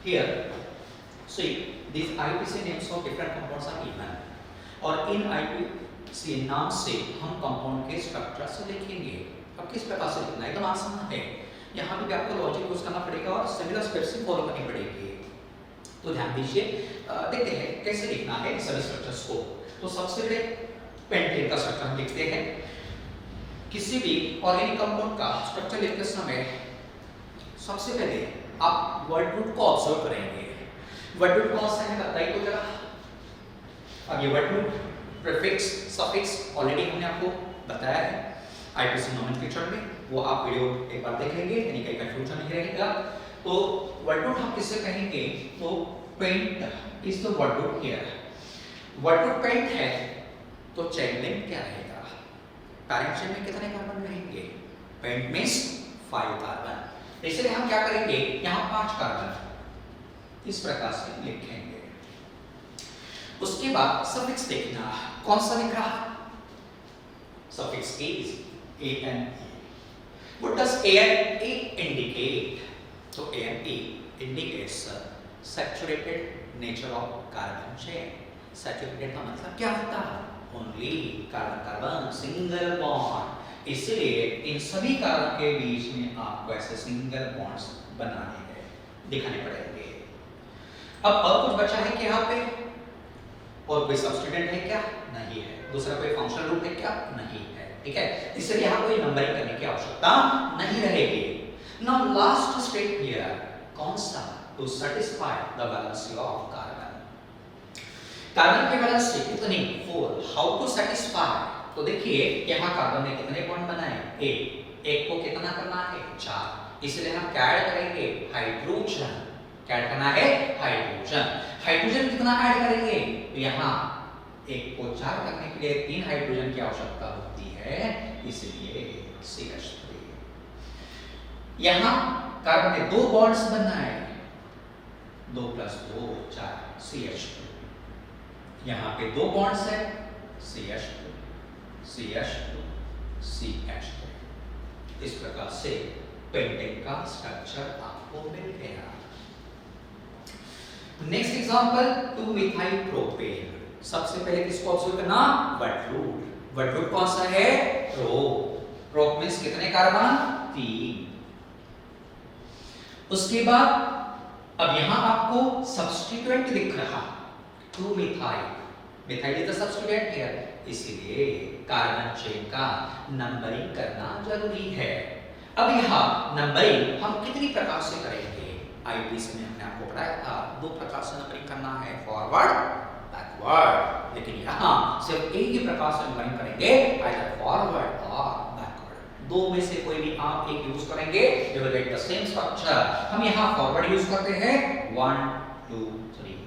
here see these IUPAC names of different compounds are given और इन IUPAC नाम से हम कंपाउंड के स्ट्रक्चर से लिखेंगे। अब किस प्रकार से लिखना है, एकदम आसान है। यहाँ पे भी आपको लॉजिक यूज करना पड़ेगा और सिमिलर स्टेप्स फॉलो करनी पड़ेगी। तो ध्यान दीजिए, देखते हैं कैसे लिखना है सभी स्ट्रक्चर्स को। तो सबसे पहले पेंटेन का स्ट्रक्चर हम लिखते हैं। किसी भी ऑर्गेनिक कंपाउंड का स्ट्रक्चर लिखते समय सबसे पहले आप वर्ड रूट को ऑब्जर्व करेंगे। वर्ड रूट कौन सा है बताइए तो जरा। अब ये word root prefix suffix already हमने आपको बताया है आईपीसी नोमेनक्लेचर में, वो आप वीडियो एक बार देख लेंगे, यानी कोई कंफ्यूजन नहीं रहेगा। तो वर्ड रूट हम किससे कहेंगे, तो pent is the word root here. Word root pent है तो चेन लिंक क्या रहेगा, पैरेंट चेन में कितने कार्बन रहेंगे, पेंट मींस 5 कार्बन। इसलिए हम क्या करेंगे, यहाँ 5 कार्बन इस प्रकार से लिखेंगे। उसके बाद सफिक्स देखना, कौन सा लिख रहा है, suffix is ANE। What does ANE indicate? तो ANE indicates saturated nature of carbon chain। Saturated का मतलब क्या होता है, only carbon carbon single bond. इसलिए इन सभी कार्बन के बीच में आपको ऐसे सिंगल बॉन्ड्स बनाने हैं, दिखाने पड़ेंगे। अब और कुछ बचा है कि यहाँ पे, और कोई सब्स्टिट्यूएंट है क्या, नहीं है। दूसरा कोई फंक्शनल ग्रुप है क्या, नहीं है। ठीक है, इसलिए यहाँ कोई नंबरिंग करने की आवश्यकता नहीं रहेगी। नाउ लास्ट स्टेप हियर, कौन सा, to satisfy the valency of carbon. Carbon की वैलेंसी कितनी, 4। हाउ टू सैटिस्फाई, तो देखिए यहाँ कार्बन ने कितने बॉन्ड बनाए, एक को कितना करना है, 4। इसलिए हम क्या ऐड करेंगे, हाइड्रोजन। क्या ऐड करना है, हाइड्रोजन। हाइड्रोजन कितना ऐड करेंगे, तो यहाँ एक को 4 करने के लिए 3 हाइड्रोजन की आवश्यकता होती है, इसलिए CH3। यहाँ कार्बन ने 2 बॉन्ड्स बनाए, 2 + 2 4 CH2। यहाँ पे 2 बॉन्ड्स है, CH2 CH2 CH3। इस प्रकार से पेंटेन का स्ट्रक्चर आपको मिल गया। Next example two methyl propane. सबसे पहले किसको ऑब्जर्व करना, वर्ड रूट। वर्ड रूट कौन सा है, प्रोप। प्रोप मींस कितने कार्बन, 3। उसके बाद अब यहां आपको सब्स्टिट्यूएंट दिख रहा, two methyl. Methyl is the substituent here, इसलिए कार्बन चेन का नंबरिंग करना जरूरी है। अब यहां नंबरिंग हम कितनी प्रकार से करेंगे, आईपीसी में हमने आपको बताया था 2 प्रकार से नंबरिंग करना है, फॉरवर्ड बैकवर्ड। लेकिन यहाँ सिर्फ एक ही प्रकार से नंबरिंग करेंगे, आइदर फॉरवर्ड और बैकवर्ड। 2 में से कोई भी आप एक यूज करेंगे, you will get the same structure. हम यहाँ फॉरवर्ड यूज करते हैं, 1 2 3।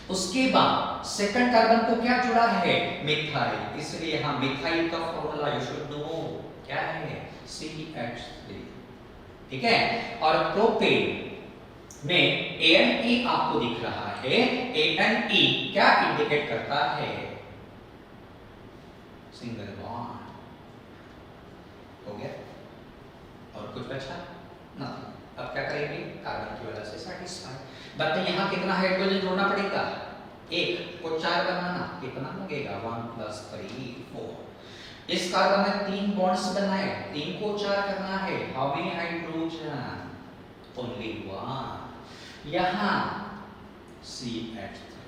उसके बाद सेकंड कार्बन को क्या जुड़ा है, मिथाइल। इसलिए यहाँ मिथाइल का फॉर्मूला यू शुड नो, क्या है, CH3। ठीक है, और प्रोपेन में ANE आपको दिख रहा है। ANE क्या इंडिकेट करता है, सिंगल बॉन्ड। हो गया, और कुछ बचा ना। अब क्या करेंगे, कार्बन की वजह से सैटिस्फाई। बताइए यहाँ कितना हाइड्रोजन जोड़ना पड़ेगा, 1 को 4 बनाना कितना लगेगा, 1 + 3 4। इस कार्बन ने 3 बॉन्ड्स बनाए, 3 को 4 करना है, हाउ मेनी हाइड्रोजन, ओनली 1। यहाँ CH3।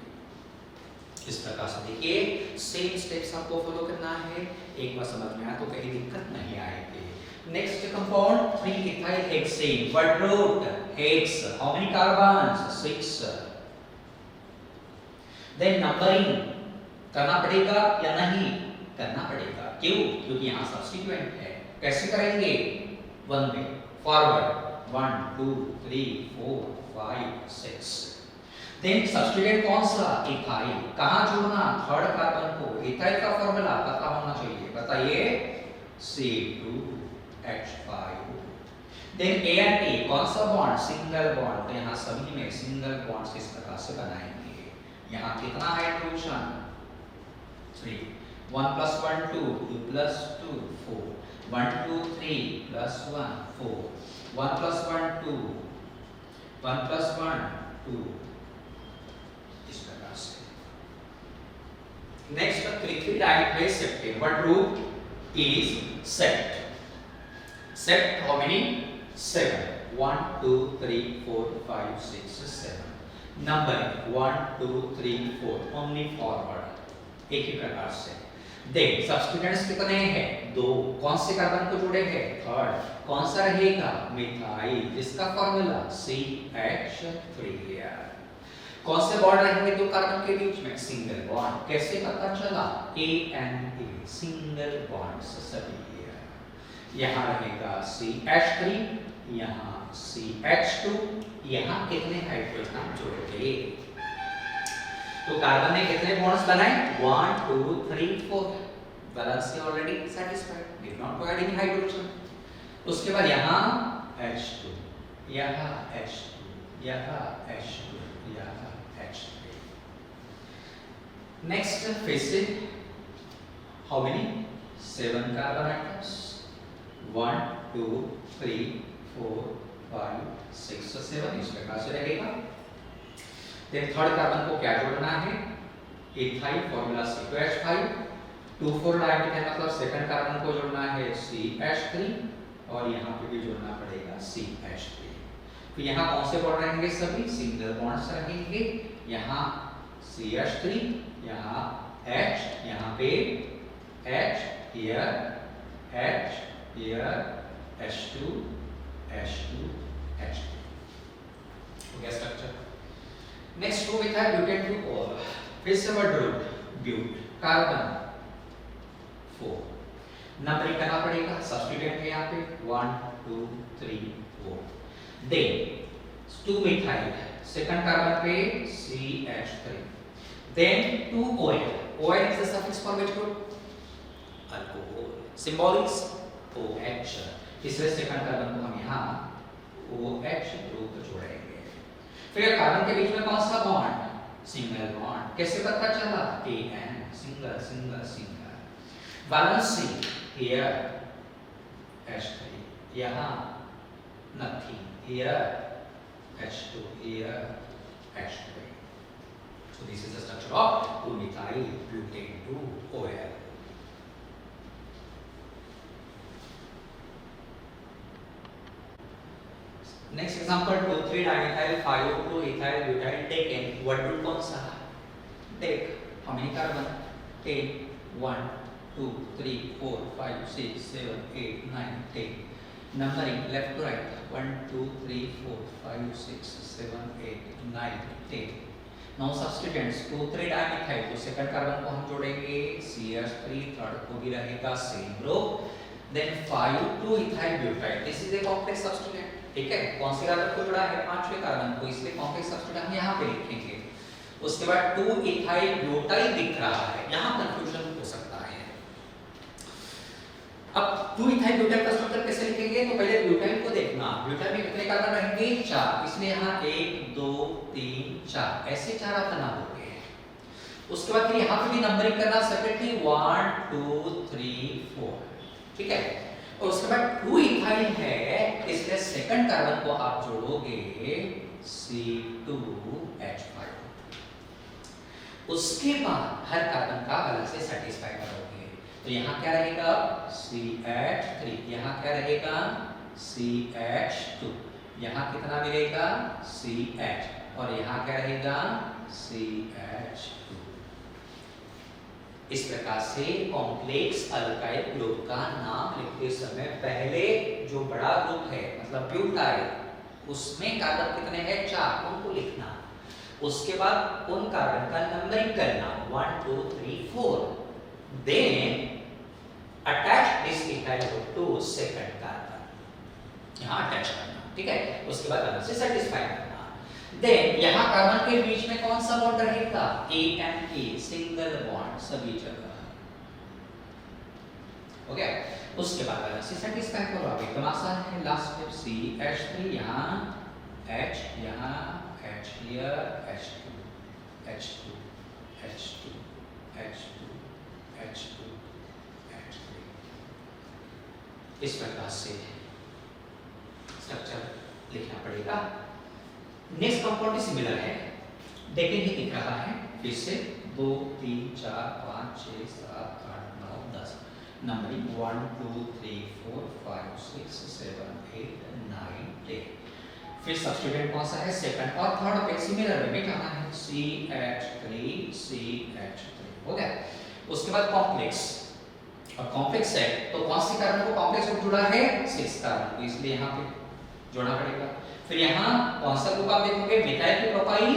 इस प्रकार से देखिए सेम स्टेप्स आपको फॉलो करना है। एक बार समझ में आया तो कहीं दिक्कत नहीं आएगी। Next compound three ethyl hexane. Word root hex, how many carbons, 6। Then numbering करना पड़ेगा या नहीं, करना पड़ेगा। क्यों, क्योंकि यहाँ सब्स्टिट्यूएंट है। कैसे करेंगे, 1 में फॉरवर्ड, 1 2 3 4 5 6। देन सब्स्टिट्यूएंट कौन सा, इथाइल। कहाँ जोड़ना, थर्ड कार्बन को। इथाइल का फॉर्मूला पता होना चाहिए, बताइए, C2H5। देन ANE कौन सा बॉन्ड, सिंगल बॉन्ड। तो यहाँ सभी में सिंगल बॉन्ड्स किस प्रकार से बनाएंगे, यहाँ कितना हाइड्रोजन, 3। 1 + 1 2 2 + 2 4 1 2 3 + 1 4 1 + 1 2। 1 + 1 2, इस प्रकार से। Next 3 dimensional septem, what group is sept? Sept how many? 7, 1 2 3 4 5 6 7, number 1 2 3 4, only forward, एक ही प्रकार से। देख सब्स्टिट्यूएंट्स कितने हैं? 2, कौन से कार्बन को जोड़े हैं? थर्ड, कौन सा रहेगा? मिथाइल, जिसका फॉर्मूला CH3। कौन से बॉन्ड रहेंगे दो कार्बन के बीच में? Single bond. कैसे पता चला? ANA, सिंगल बॉन्ड सभी। यहाँ रहेगा CH3, यहाँ CH2, यहाँ कितने हाइड्रोजन हम जोड़ेंगे? तो कार्बन ने कितने बॉन्ड्स बनाए? 1 2 3 4, बैलेंस से already satisfied, did not provide any hydrogen. उसके बाद यहाँ H2, यहाँ H2, यहाँ H2, यहाँ H3। नेक्स्ट फिर से हाउ मेनी? 7 कार्बन एटम्स, 1 2 3 4 5 6 7, इस प्रकार से रहेगा। देन थर्ड कार्बन को क्या जोड़ना है? इथाइल, फॉर्मूला C2H5, 2 4 डायमिथाइल मतलब सेकंड कार्बन को जोड़ना है CH3, और यहाँ पे भी जोड़ना पड़ेगा CH3। तो यहाँ कौन से बॉन्ड रहेंगे? सभी सिंगल बॉन्ड्स रहेंगे। यहाँ CH3, यहाँ H, यहाँ पे H, here H, here H2, H2, H2। हो गया structure. Next group ethyl butane two ol, फिर से word group but, carbon 4, numbering करना पड़ेगा। सब्स्टिट्यूएंट है यहाँ पे 1 2 3 4। देन 2 मिथाइल, सेकंड कार्बन पे CH3, then 2 OL, OL is the suffix for which group? Alcohol, symbol is OH, तीसरे second carbon को हम यहाँ OH ग्रुप जोड़ेंगे। फिर कार्बन के बीच में कौन सा बॉन्ड? Single bond. कैसे पता चला? AN, single single single. Valency here H3, यहाँ nothing, here H2, here H3। So this is the structure of 2-methyl butane 2-OL. Next example 2,3-dimethyl 5-2-ethyl butyl taken, what group कौन सा? देख how many carbon? 10, 1 2 3 4 5 6 7 8 9 10, numbering left to right 1 2 3 4 5 6 7 8 9 10। Now substituents 2,3-dimethyl, तो second carbon को हम जोड़ेंगे CH3, third को भी रहेगा same group. Then 5-2-ethyl butyl, this is a complex substituent, ठीक है। कौन से कार्बन को जोड़ा है? पांचवें कार्बन को, इसलिए कॉम्प्लेक्स सब्स्टिट्यूएंट हम यहाँ पे लिखेंगे। उसके बाद 2-ethyl butyl दिख रहा है, यहाँ कंफ्यूजन हो सकता है। अब 2-ethyl butyl का स्ट्रक्चर कैसे लिखेंगे? तो पहले ब्यूटाइल को देखना, ब्यूटाइल में कितने कार्बन रहेंगे? 4, इसलिए यहाँ 1 2 3 4, ऐसे 4 आप बनाओगे। उसके बाद फिर यहाँ पे भी नंबरिंग करना सेपरेटली 1 2 3 4, ठीक है। और उसके बाद 2-ethyl है, इसलिए सेकंड कार्बन को आप जोड़ोगे C2H5। उसके बाद हर कार्बन का अलग से सेटिस्फाई करोगे। तो यहाँ क्या रहेगा? CH3, यहाँ क्या रहेगा? CH2, यहाँ कितना मिलेगा? CH, और यहाँ क्या रहेगा? CH2। इस प्रकार से कॉम्प्लेक्स अल्काइल ग्रुप का नाम लिखते समय पहले जो बड़ा ग्रुप है मतलब ब्यूटाइल, उसमें कार्बन कितने हैं? 4, उनको लिखना। उसके बाद उन कार्बन का नंबरिंग करना 1 2 3 4, then attach this ethyl group to second carbon, यहाँ अटैच करना, ठीक है। उसके बाद अलग से सेटिस्फाई करना। देन यहाँ कार्बन के बीच में कौन सा बॉन्ड रहेगा? ANA, सिंगल बॉन्ड सभी जगह, हो गया। उसके बाद अलग से सेटिस्फाई करो। अब एकदम आसान है, लास्ट स्टेप CH3, यहाँ H, यहाँ H, here H2 H2 H2 H2 H2 H3। इस प्रकार से स्ट्रक्चर लिखना पड़ेगा। नेक्स्ट कंपाउंड भी सिमिलर है, देखेंगे दिख रहा है फिर से 2 3 4 5 6 7 8 9 10 नंबरिंग 1 2 3 4 5 6 7 8 9 10। फिर सब्स्टिट्यूएंट कौन सा है, सेकंड और थर्ड पे सिमिलर में जाना है, CH3 हो गया। उसके बाद कॉम्प्लेक्स, और कॉम्प्लेक्स है तो कौन सी कार्बन को कॉम्प्लेक्स ग्रुप जुड़ा है, 6 कार्बन, तो इसलिए यहाँ पे जोड़ना पड़ेगा। फिर यहाँ कौन सा ग्रुप आप देखोगे, मिथाइल की प्रोपाइल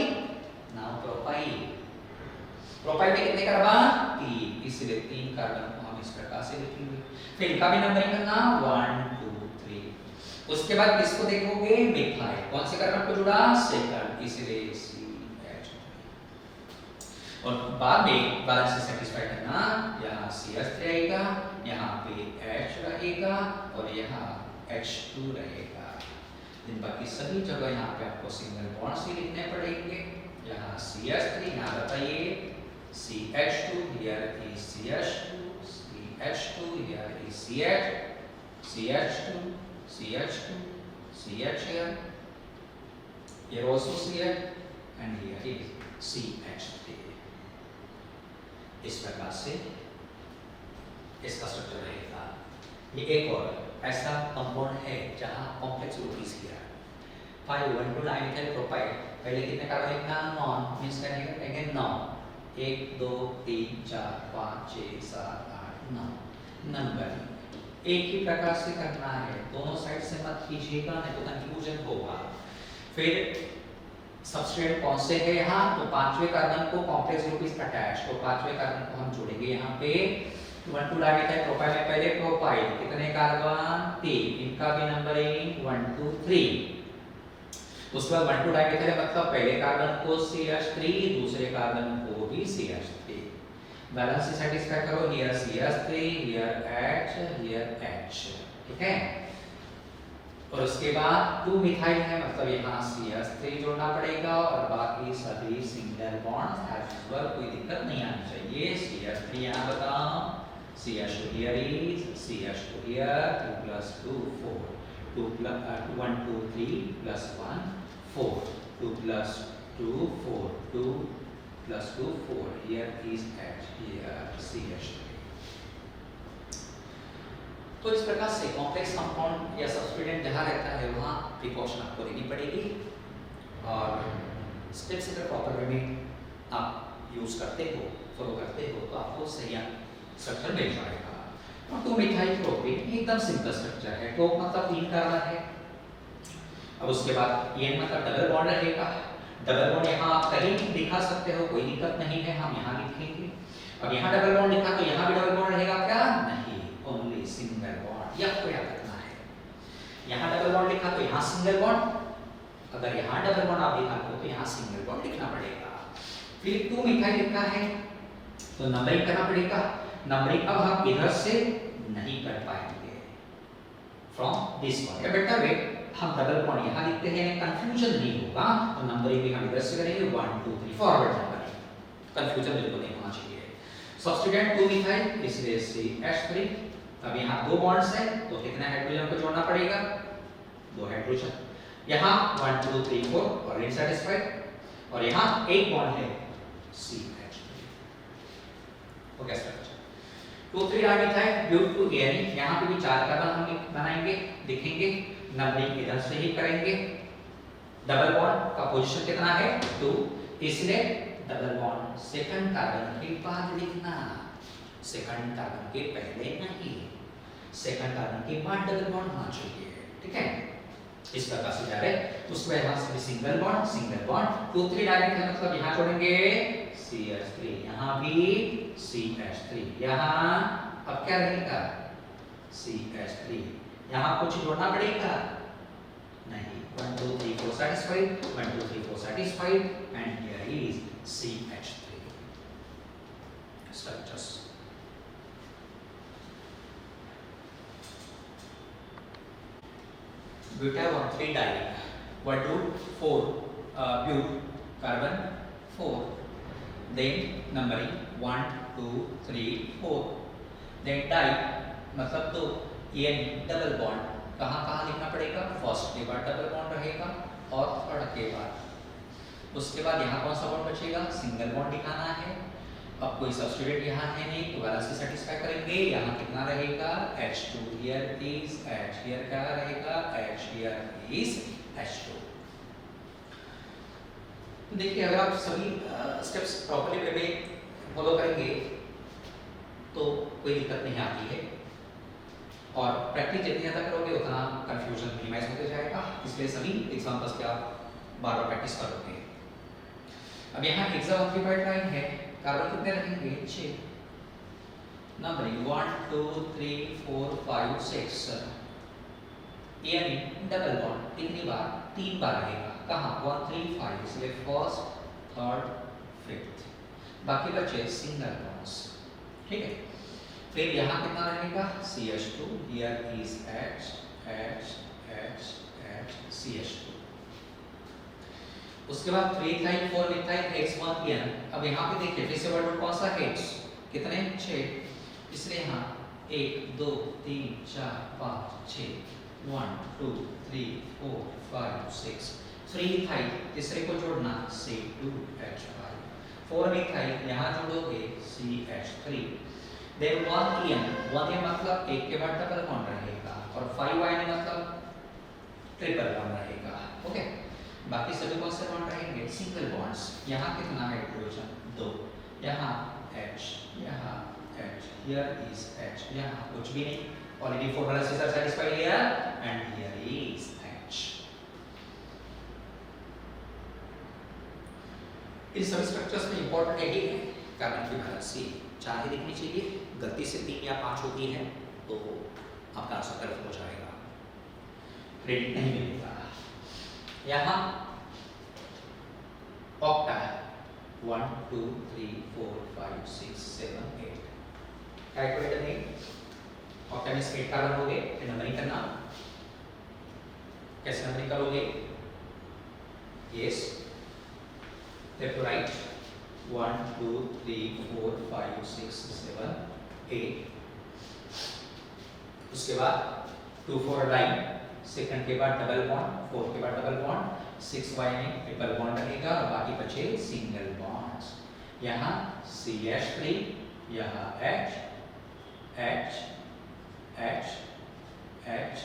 ना, प्रोपाइल, प्रोपाइल में कितने कार्बन, 3, इसलिए 3 कार्बन को हम इस प्रकार से लिखेंगे। फिर इनका भी नंबरिंग करना 1 2 3। उसके बाद किसको देखोगे, मिथाइल, कौन से कार्बन को जुड़ा, सेकंड, इसलिए CH3। और बाद में बैलेंस से सेटिस्फाई करना, यहाँ CH3 रहेगा, यहाँ पे H रहेगा और यहाँ H2 रहेगा। इन बाकी सभी जगह यहाँ पे आपको सिंगल बॉन्ड से लिखने पड़ेंगे। यहाँ CH3, यहाँ बताइए CH2, here is CH2, CH2, here is CH, CH2, CH2, CH here, here also CH, and here is CH3। इस प्रकार से इसका स्ट्रक्चर रहेगा। ये एक और ऐसा कंपाउंड है जहां complex group is here. 512 dimethyl propyl, पहले कितने कार्बन लिखना, नॉन, मींस अगेन 9, 1 2 3 4 5 6 7 8 9 नंबर एक ही प्रकार से करना है, दोनों साइड से मत कीजिएगा नहीं तो कंफ्यूजन होगा। फिर सब्स्ट्रेट कौन से है यहाँ, तो पांचवें कार्बन को कॉम्प्लेक्स ग्रुप इज अटैच, तो पांचवें कार्बन को हम जोड़ेंगे यहाँ पे 12 डाइमिथाइल प्रोपाइल में, पहले प्रोपाइल कितने कार्बन, 3, इनका भी नंबरिंग 1 2 3। उसके बाद 12 डाइमिथाइल मतलब पहले कार्बन को CH3, दूसरे कार्बन को भी CH3। बैलेंस से सेटिस्फाई करो, here CH3, here H, here H, ठीक है। और उसके बाद 2 मिथाइल है मतलब यहाँ CH3 जोड़ना पड़ेगा और बाकी सभी सिंगल बॉन्ड्स एज यूजुअल, कोई दिक्कत नहीं आनी चाहिए। CH3 यहाँ बताओ, CH2 here is, CH2 here, 2 plus 2 4, 2 plus 1 2 3 plus 1 4, 2 plus 2 4, 2 plus 2 4, here is H, here CH3। तो इस प्रकार से कॉम्प्लेक्स कंपाउंड या सब्स्टिट्यूएंट जहाँ रहता है वहाँ प्रिकॉशन आपको लेनी पड़ेगी और स्टेप्स अगर प्रॉपर वे में आप यूज करते हो, फॉलो करते हो तो आपको सही स्ट्रक्चर मिल जाएगा। और 2 मिथाइल प्रोपेन एकदम सिंपल स्ट्रक्चर है, टॉप मतलब 3 कार्बन है। अब उसके बाद एन मतलब डबल बॉन्ड रहेगा, डबल बॉन्ड यहाँ आप कहीं भी दिखा सकते हो, कोई दिक्कत नहीं है, हम यहाँ लिखेंगे। अब यहाँ डबल बॉन्ड लिखा तो यहाँ भी डबल बॉन्ड रहेगा क्या, नहीं, ओनली सिंगल बॉन्ड, यह आपको याद रखना है। यहाँ डबल बॉन्ड लिखा तो यहाँ सिंगल बॉन्ड, अगर यहाँ डबल बॉन्ड आप लिखा तो यहाँ सिंगल बॉन्ड लिखना पड़ेगा। फिर 2 मिथाइल लिखा है तो नंबरिंग करना पड़ेगा। नंबरिंग अब हम इधर से नहीं कर पाएंगे, फ्रॉम दिस वन या बेटर वे हम डबल बॉन्ड यहाँ लिखते हैं, कंफ्यूजन नहीं होगा। तो नंबरिंग भी हम इधर से करेंगे 1 2 3 फॉरवर्ड नंबरिंग, कंफ्यूजन बिल्कुल नहीं होना चाहिए। सब्स्टिट्यूएंट 2 मिथाइल इसलिए CH3। अब यहाँ 2 बॉन्ड्स हैं तो कितना हाइड्रोजन को जोड़ना पड़ेगा, 2 हाइड्रोजन। यहाँ 1 2 3 4 ऑलरेडी सेटिस्फाइड और यहाँ एक बॉन्ड है CH3। Okay structure 2 3 dimethyl but two ene, यहाँ पे भी 4 कार्बन हम बनाएंगे, लिखेंगे, नंबरिंग इधर से ही करेंगे। डबल बॉन्ड का पोजीशन कितना है 2, इसलिए डबल बॉन्ड सेकंड कार्बन के बाद लिखना, सेकंड कार्बन के पहले नहीं, सेकंड कार्बन के बाद डबल बॉन्ड होना चाहिए, ठीक है। इस प्रकार से जा रहे। उसके बाद यहाँ से सिंगल बॉन्ड 2 3 डाइमिथाइल मतलब यहाँ छोड़ेंगे CH3, यहाँ भी CH3, यहाँ अब क्या रहेगा CH3, यहाँ कुछ जोड़ना पड़ेगा नहीं, 1 2 3 4 satisfied, 1 2 3 4 satisfied, and here is CH3 structures। Buta 3 di 1 2 4 but carbon 4, then numbering 1 2 3 4, then di मतलब तो एन डबल बॉन्ड कहाँ कहाँ लिखना पड़ेगा, फर्स्ट के बाद डबल बॉन्ड रहेगा और थर्ड के बाद। उसके बाद यहाँ कौन सा बॉन्ड बचेगा, सिंगल बॉन्ड दिखाना है। अब कोई सब्स्टिट्यूट यहाँ है नहीं तो वैलेंसी सेटिस्फाई करेंगे। यहाँ कितना रहेगा, H2 here is H, here क्या रहेगा, H हियर इज H2। देखिए अगर आप सभी स्टेप्स प्रॉपर्ली वे में फॉलो करेंगे तो कोई दिक्कत नहीं आती है, और प्रैक्टिस जितनी ज़्यादा करोगे उतना कंफ्यूजन मिनिमाइज होते जाएगा। इसलिए सभी एग्जांपल्स के आप बार बार प्रैक्टिस करोगे। अब यहाँ हेक्साऑक्टेट्राइड लाइन है, कार्बन कितने रहेंगे, 6। नंबरिंग 1 2 3 4 5 6, यानी डबल बॉन्ड कितनी बार, 3 बार रहेगा। कहाँ, 1 3 5, इसलिए फर्स्ट थर्ड फिफ्थ, बाकी बचे सिंगल बॉन्ड्स। ठीक है, फिर यहाँ कितना रहेगा, CH2 here is H H H H CH2। उसके बाद 3 इथाइल 4 मिथाइल X1N। अब यहाँ पे देखिए फिर से वर्ड कौन सा है, कितने, 6, इसलिए यहाँ 1 2 3 4 5 6, 1 2 3 4 5 6, 3 इथाइल तीसरे को जोड़ना C2H5, 4 मिथाइल यहाँ जोड़ोगे CH3, देन 1N, 1N मतलब एक के बाद डबल बॉन्ड रहेगा, और 5N मतलब ट्रिपल बॉन्ड रहेगा। ओके, बाकी सभी कौन से बॉन्ड रहेंगे, सिंगल बॉन्ड्स। यहाँ कितना हाइड्रोजन, 2, यहाँ H, यहाँ H, here is H, यहाँ कुछ भी नहीं, already 4 balances are satisfied here and here is H। इस सभी स्ट्रक्चर्स में इंपॉर्टेंट यही है कार्बन की वैलेंसी 4 ही दिखनी चाहिए, गलती से 3 या 5 होती है तो आपका आंसर गलत हो जाएगा, क्रेडिट नहीं मिलेगा। यहाँ ऑक्टा 1 2 3 4 5 6 7 8, कैलकुलेटर नहीं, ऑक्टा में 8 कार्बन हो गए, फिर नंबरिंग करना, कैसे नंबरिंग करोगे, यस, लेफ्ट टू राइट, 1 2 3 4 5 6 7 8, उसके बाद 2 4 लाइन, सेकंड के बाद डबल बॉन्ड, 4 के बाद डबल बॉन्ड, 6y में ट्रिपल बॉन्ड रहेगा और बाकी बचे सिंगल बॉन्ड्स। यहाँ CH3, यहाँ H H H H,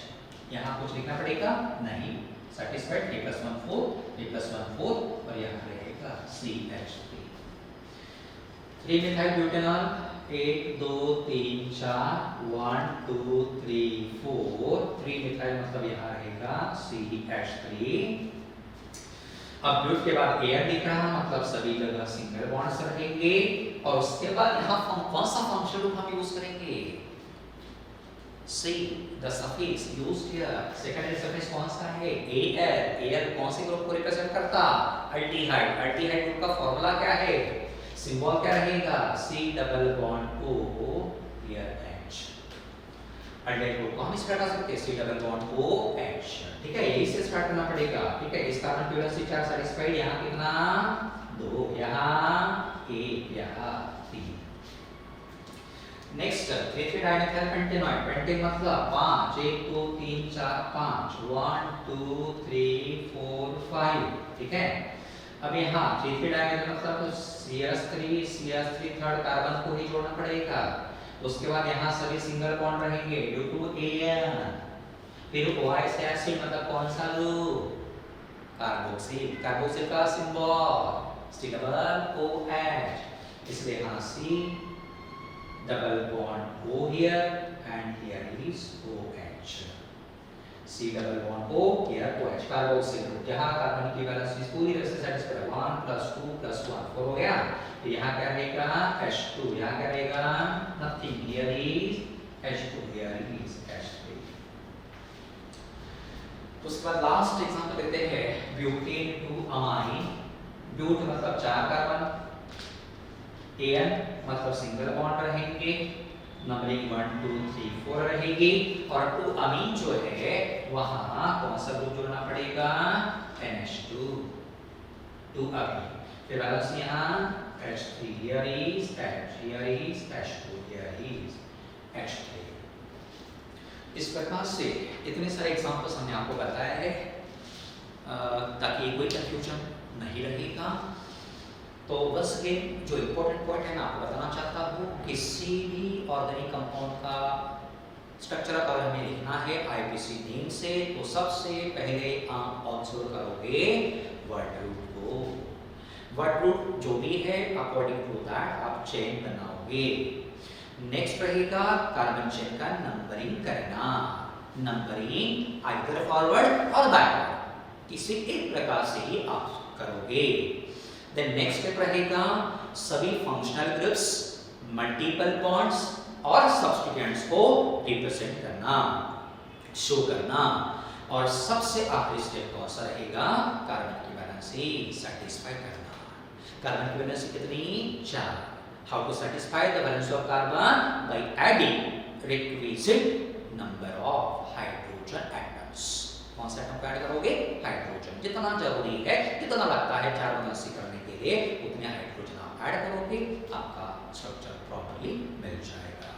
यहाँ कुछ लिखना पड़ेगा नहीं, सेटिस्फाइड, K+1 4, K+1 4, और यहाँ रहेगा CH3। 3 मिथाइल ब्यूटेनॉल, 1 2 3 4, 1 2 3 4, 3 मिथाइल मतलब यहाँ रहेगा CH3। अब ब्यूट के बाद एयर दिख रहा मतलब सभी जगह सिंगल बॉन्ड्स रहेंगे, और उसके बाद यहाँ कौन सा फंक्शनल ग्रुप हम यूज करेंगे, C, the suffix used here, secondary suffix कौन सा है, Al, Al कौन से ग्रुप को रिप्रेजेंट करता, अल्डिहाइड, अल्डिहाइड ग्रुप का फॉर्मूला क्या है, सिंबल क्या रहेगा, C double bond O here H। Aldehyde group को हम इस प्रकार सकते हैं, C double bond O H। ठीक है, यही से स्टार्ट करना पड़ेगा। ठीक है, इस कार्बन की वैलेंसी 4 सैटिस्फाइड, यहाँ कितना, 2, यहाँ 1, यहाँ 3। नेक्स्ट 3 डाइमेथाइल पेंटेनॉइड, पेंटेन मतलब 5, 1 2 3 4 5, 1 2 3 4 5। ठीक है, अब यहाँ 3 डाइमेथाइल मतलब CH3 थर्ड कार्बन को ही जोड़ना पड़ेगा। उसके बाद यहाँ सभी सिंगल बॉन्ड रहेंगे ड्यू टू An, फिर OH एसिड मतलब कौन सा ग्रुप, कार्बोक्सिल, कार्बोक्सिल का सिंबल C डबल OH, इसलिए यहाँ C double bond O here and here is OH, C double bond O here OH, carboxyl group. यहाँ carbon की वैलेंसी पूरी तरह से सेटिस्फाइड, 1 + 2 + 1 4 हो गया। तो यहाँ क्या रहेगा H2, यहाँ क्या रहेगा nothing, here is H2, here is H3। उसके बाद लास्ट एग्जांपल लेते हैं ब्यूटेन टू अमाइन। ब्यूट मतलब 4 कार्बन, An मतलब सिंगल बॉन्ड रहेंगे, नंबरिंग 1 2 3 4 रहेगी, और टू अमीन जो है वहां कौन सा ग्रुप जोड़ना पड़ेगा, NH2, टू अमीन। फिर बैलेंस यहाँ H3, here is H, here is H2, here is H3। इस प्रकार से इतने सारे एग्जांपल्स हमने आपको बताया है ताकि कोई कंफ्यूजन नहीं रहेगा। तो बस ये जो इम्पोर्टेंट पॉइंट है मैं आपको बताना चाहता हूँ, किसी भी ऑर्गेनिक कंपाउंड का स्ट्रक्चर अगर हमें लिखना है आईपीसी नेम से, तो सबसे पहले आप ऑब्जर्व करोगे वर्ड रूट को। वर्ड रूट जो भी है अकॉर्डिंग टू दैट आप चेन बनाओगे। नेक्स्ट रहेगा कार्बन चेन का नंबरिंग करना। नंबरिंग आइदर फॉरवर्ड और बैकवर्ड, किसी एक प्रकार से ही आप करोगे। देन नेक्स्ट स्टेप रहेगा सभी फंक्शनल ग्रुप्स, मल्टीपल बॉन्ड्स और सब्स्टिट्यूएंट्स को रिप्रेजेंट करना, शो करना। और सबसे आखिरी स्टेप कौन सा रहेगा, कार्बन की वैलेंसी सेटिस्फाई करना। कार्बन की वैलेंसी कितनी, 4। How to satisfy the valency of carbon, by adding requisite number of hydrogen atoms. कौन सा एटम ऐड करोगे, हाइड्रोजन। जितना जरूरी है, जितना लगता है 4 वैलेंसी करने के लिए, उतने हाइड्रोजन आप ऐड करोगे, आपका स्ट्रक्चर प्रॉपर्ली मिल जाएगा।